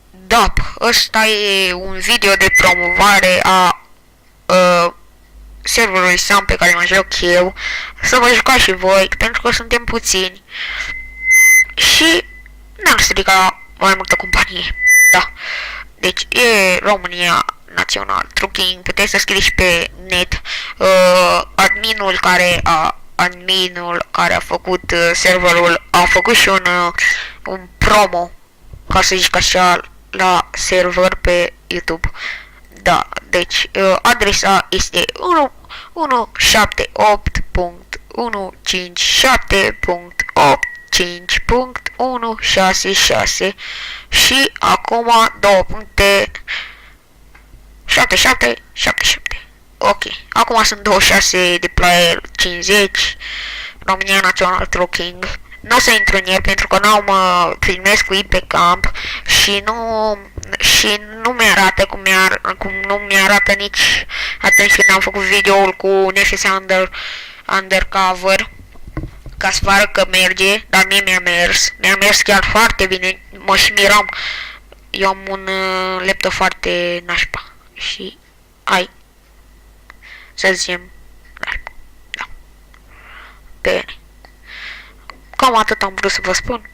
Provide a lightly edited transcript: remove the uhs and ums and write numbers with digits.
Da, ăsta e un video de promovare a serverului Sam pe care mă joc eu. Să vă jucați și voi, pentru că suntem puțini. Și n-am stricat la mai multă companie. Da. Deci e România Național Trucking. Puteți să scrieți pe net. Adminul care a făcut serverul a făcut și un promo, ca să zic așa, la server pe YouTube. Da, deci adresa este 178.157.85.166 și acum 2.7777. Ok, acum sunt 26 de player, 50, România Național Trucking. Nu o să intru în el pentru că n-am primesc cu pe camp și nu mi-arată cum nu mi-arată nici atunci când am făcut videoul cu NFS Undercover, ca să pară că merge, dar mie mi-a mers chiar foarte bine, mă și miram. Eu am un laptop foarte nașpa și să zicem nașpa, da. Bine. Cam atât am vrut să vă spun.